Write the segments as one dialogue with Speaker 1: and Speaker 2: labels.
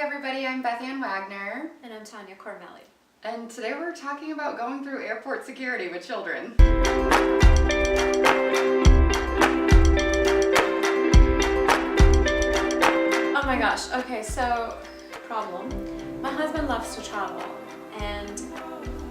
Speaker 1: everybody, I'm Beth Ann Wagner.
Speaker 2: And I'm Tanya Cormelli.
Speaker 1: And today we're talking about going through airport security with children.
Speaker 2: Oh my gosh, okay, so problem. My husband loves to travel, and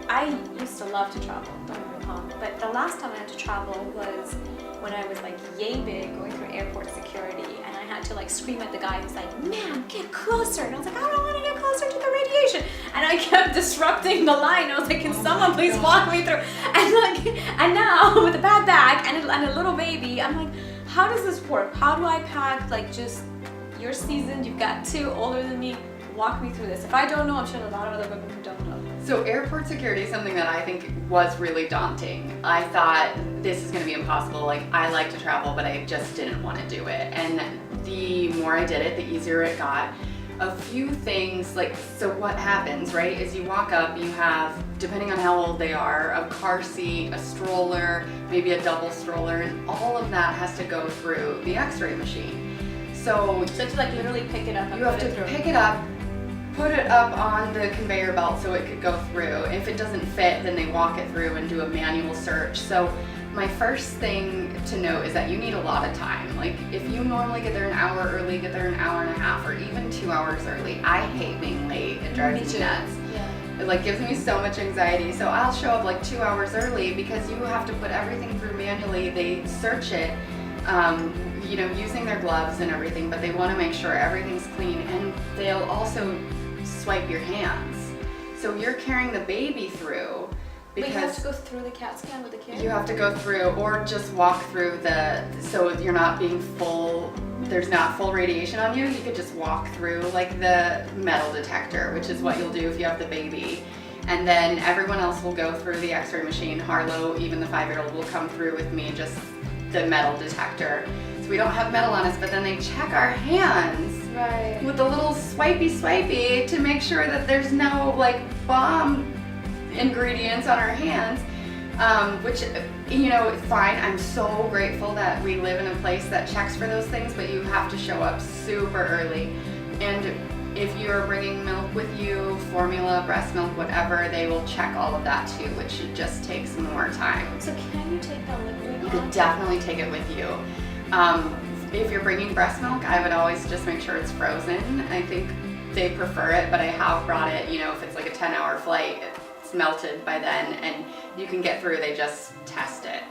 Speaker 2: I used to love to travel, don't get me wrong, but the last time I had to travel was when I was like yay big going through airport security, and I had to like scream at the guy who's like, "Man, get closer!" And I was like, "I don't want to get closer to the radiation," and I kept disrupting the line. I was like, "Can someone please walk me through?" And now with a backpack and a little baby, I'm like, how does this work? How do I pack like just you're seasoned, you've got two older than me, walk me through this. If I don't know, I'm sure a lot of other women who don't know.
Speaker 1: So airport security is something that I think was really daunting. I thought this is going to be impossible. Like, I like to travel, but I just didn't want to do it. And the more I did it, the easier it got. A few things, like, so what happens, right, is you walk up, you have, depending on how old they are, a car seat, a stroller, maybe a double stroller, and all of that has to go through the x-ray machine. So
Speaker 2: to like literally pick it up and
Speaker 1: you have to pick it up, put it up on the conveyor belt so it could go through. If it doesn't fit, then they walk it through and do a manual search. So my first thing to note is that you need a lot of time. Like, if you normally get there an hour early, get there an hour and a half, or even 2 hours early. I hate being late. It drives me nuts.
Speaker 2: Yeah.
Speaker 1: It like gives me so much anxiety. So I'll show up like 2 hours early because you have to put everything through manually. They search it, you know, using their gloves and everything, but they want to make sure everything's clean, and they'll also swipe your hands. So you're carrying the baby through because
Speaker 2: you have to go through the CAT scan with the kid?
Speaker 1: you have to go through, or just walk through so you're not being full, there's not full radiation on you. You could just walk through like the metal detector, which is what you'll do if you have the baby. And then everyone else will go through the x-ray machine. Harlow, even the 5-year-old, will come through with me, just the metal detector. So we don't have metal on us, but then they check our hands with the little swipey to make sure that there's no like bomb ingredients on our hands, which, you know, fine. I'm so grateful that we live in a place that checks for those things, but you have to show up super early. And if you're bringing milk with you, formula, breast milk, whatever, they will check all of that too, which just takes more time.
Speaker 2: So can you take that liquid?
Speaker 1: You could definitely take it with you. If you're bringing breast milk, I would always just make sure it's frozen. I think they prefer it, but I have brought it, you know, if it's like a 10-hour flight, it's melted by then, and you can get through, they just test it.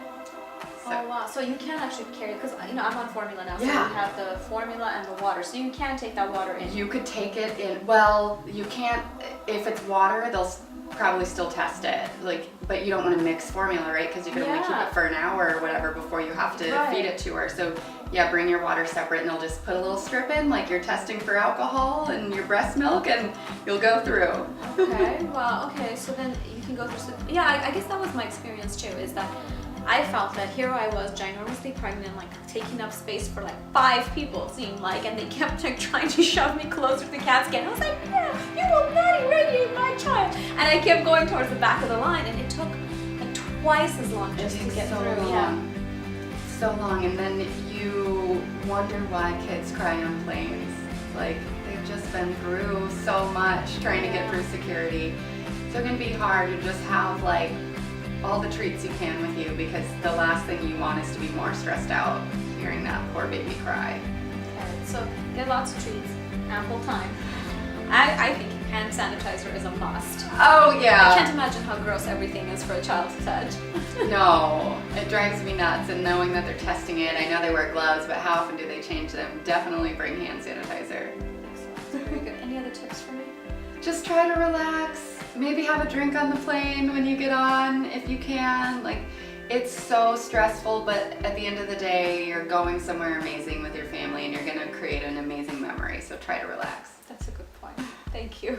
Speaker 1: So.
Speaker 2: Oh wow, so you can actually carry, because you know, I'm on formula now, so
Speaker 1: Yeah.
Speaker 2: you have the formula and the water, so you can take that water in.
Speaker 1: You could take it in, well, you can't, if it's water, they'll probably still test it, like, but you don't want to mix formula, right, because you can only keep it for an hour or whatever before you have to feed it to her. So yeah, bring your water separate, and they'll just put a little strip in, like you're testing for alcohol and your breast milk, and you'll go through.
Speaker 2: Okay, wow, okay, so then you can go through, yeah, I guess that was my experience too, is that I felt that here I was ginormously pregnant, like taking up space for like 5 people, it seemed like, and they kept like trying to shove me closer to the CAT scan. I was like, yeah, you will not irradiate my child. And I kept going towards the back of the line, and it took like twice as long just to get
Speaker 1: so
Speaker 2: through.
Speaker 1: long.
Speaker 2: Yeah.
Speaker 1: So long, and then you wonder why kids cry on planes. Like, they've just been through so much trying to get through security. So it can be hard. You just have like all the treats you can with you, because the last thing you want is to be more stressed out hearing that poor baby cry.
Speaker 2: Okay, so get lots of treats, ample time. I think hand sanitizer is a must.
Speaker 1: Oh yeah.
Speaker 2: I can't imagine how gross everything is for a child to touch.
Speaker 1: No, it drives me nuts, and knowing that they're testing it, I know they wear gloves, but how often do they change them? Definitely bring hand sanitizer.
Speaker 2: Excellent. Very good. Any other tips for me?
Speaker 1: Just try to relax. Maybe have a drink on the plane when you get on, if you can. Like, it's so stressful, but at the end of the day, you're going somewhere amazing with your family, and you're gonna create an amazing memory, so try to relax.
Speaker 2: That's a good point. Thank you.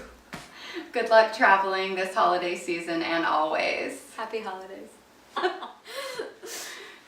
Speaker 1: Good luck traveling this holiday season and always.
Speaker 2: Happy holidays.